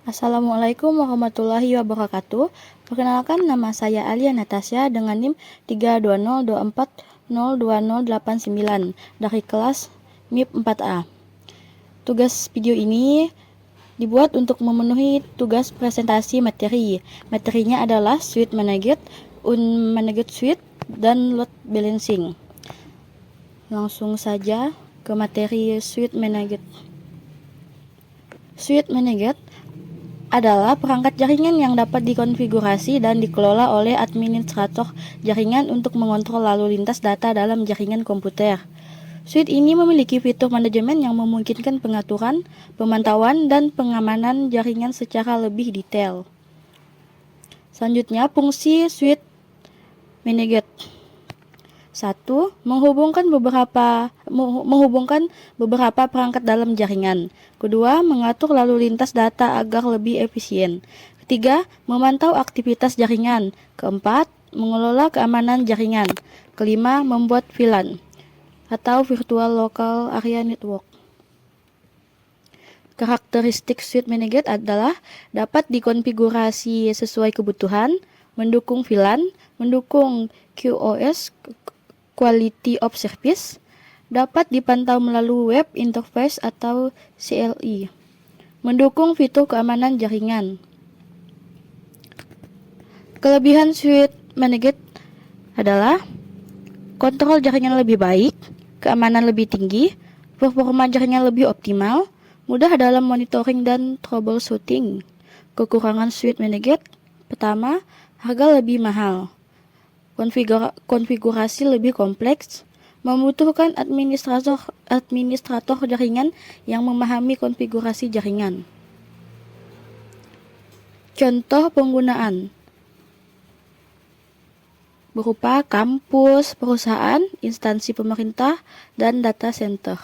Assalamualaikum warahmatullahi wabarakatuh. Perkenalkan, nama saya Alia Natasha dengan NIM 32024020089 dari kelas MIP 4A. Tugas video ini dibuat untuk memenuhi tugas presentasi materi. Materinya adalah Switch Managed, Unmanaged Switch, dan Load Balancing. Langsung saja ke materi Switch Managed. Switch Managed adalah perangkat jaringan yang dapat dikonfigurasi dan dikelola oleh administrator jaringan untuk mengontrol lalu lintas data dalam jaringan komputer. Suite ini memiliki fitur manajemen yang memungkinkan pengaturan, pemantauan, dan pengamanan jaringan secara lebih detail. Selanjutnya, fungsi Switch Managed. 1. Menghubungkan beberapa perangkat dalam jaringan. Kedua, mengatur lalu lintas data agar lebih efisien. Ketiga, memantau aktivitas jaringan. Keempat, mengelola keamanan jaringan. Kelima, membuat VLAN atau Virtual Local Area Network. Karakteristik Switch Managed adalah dapat dikonfigurasi sesuai kebutuhan, mendukung VLAN, mendukung QoS, Quality of Service, dapat dipantau melalui Web Interface atau CLI, mendukung fitur keamanan jaringan. Kelebihan Switch Managed adalah kontrol jaringan lebih baik, keamanan lebih tinggi, performa jaringan lebih optimal, mudah dalam monitoring dan troubleshooting. Kekurangan Switch Managed: pertama, harga lebih mahal. Konfigurasi lebih kompleks, membutuhkan administrator jaringan yang memahami konfigurasi jaringan. Contoh penggunaan berupa kampus, perusahaan, instansi pemerintah, dan data center.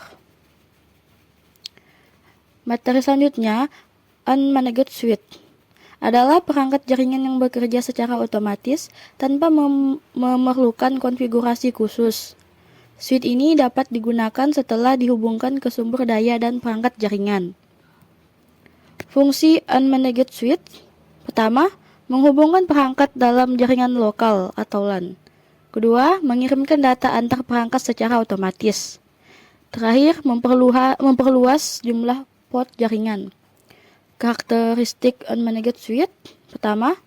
Materi selanjutnya, Unmanaged Switch adalah perangkat jaringan yang bekerja secara otomatis tanpa memerlukan konfigurasi khusus. Switch ini dapat digunakan setelah dihubungkan ke sumber daya dan perangkat jaringan. Fungsi Unmanaged Switch: pertama, menghubungkan perangkat dalam jaringan lokal atau LAN. Kedua, mengirimkan data antar perangkat secara otomatis. Terakhir, memperluas jumlah port jaringan. Karakteristik Unmanaged Switch: pertama,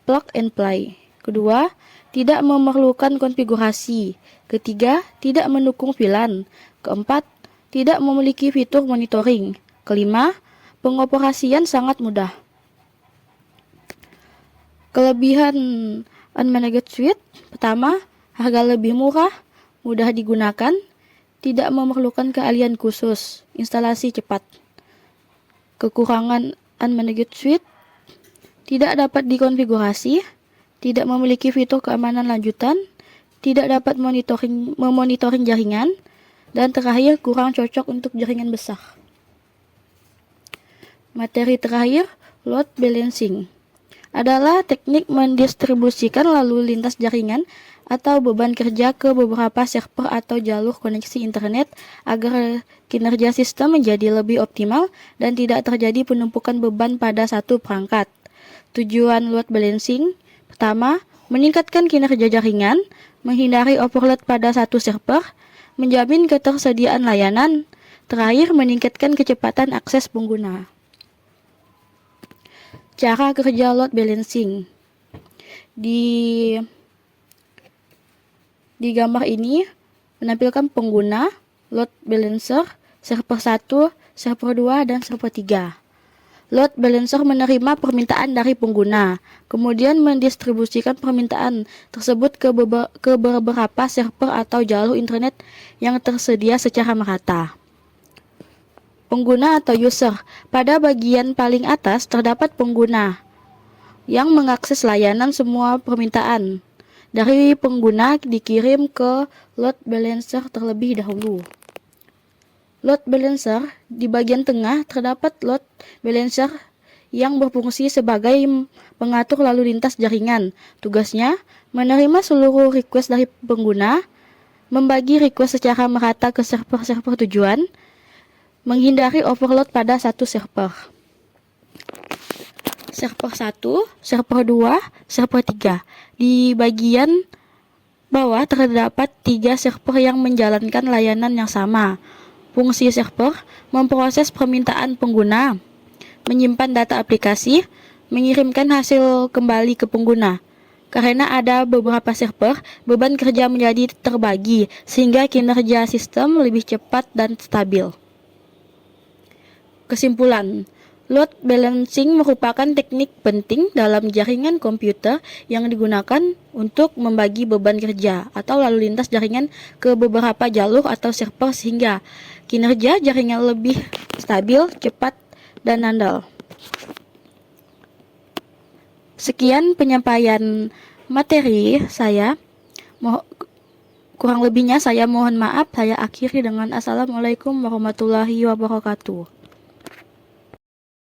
plug and play. Kedua, tidak memerlukan konfigurasi. Ketiga, tidak mendukung VLAN. Keempat, tidak memiliki fitur monitoring. Kelima, pengoperasian sangat mudah. Kelebihan Unmanaged Switch: pertama, harga lebih murah, mudah digunakan, tidak memerlukan keahlian khusus, instalasi cepat. Kekurangan Unmanaged Switch: tidak dapat dikonfigurasi, tidak memiliki fitur keamanan lanjutan, tidak dapat memonitoring jaringan, dan terakhir, kurang cocok untuk jaringan besar. Materi terakhir, Load Balancing, adalah teknik mendistribusikan lalu lintas jaringan atau beban kerja ke beberapa server atau jalur koneksi internet agar kinerja sistem menjadi lebih optimal dan tidak terjadi penumpukan beban pada satu perangkat. Tujuan load balancing: pertama, meningkatkan kinerja jaringan, menghindari overload pada satu server, menjamin ketersediaan layanan, terakhir meningkatkan kecepatan akses pengguna. Cara kerja load balancing: di gambar ini menampilkan pengguna, load balancer, server 1, server 2, dan server 3. Load balancer menerima permintaan dari pengguna, kemudian mendistribusikan permintaan tersebut ke beberapa server atau jalur internet yang tersedia secara merata. Pengguna atau user: pada bagian paling atas terdapat pengguna yang mengakses layanan. Semua permintaan dari pengguna dikirim ke load balancer terlebih dahulu. Load balancer: di bagian tengah terdapat load balancer yang berfungsi sebagai pengatur lalu lintas jaringan. Tugasnya menerima seluruh request dari pengguna, membagi request secara merata ke server-server tujuan, menghindari overload pada satu server. server 1, server 2, server 3. Di bagian bawah terdapat 3 server yang menjalankan layanan yang sama. Fungsi server memproses permintaan pengguna, menyimpan data aplikasi, mengirimkan hasil kembali ke pengguna. Karena ada beberapa server, beban kerja menjadi terbagi sehingga kinerja sistem lebih cepat dan stabil. Kesimpulan, load balancing merupakan teknik penting dalam jaringan komputer yang digunakan untuk membagi beban kerja atau lalu lintas jaringan ke beberapa jalur atau server sehingga kinerja jaringan lebih stabil, cepat, dan andal. Sekian penyampaian materi saya. Kurang lebihnya saya mohon maaf. Saya akhiri dengan Assalamualaikum warahmatullahi wabarakatuh.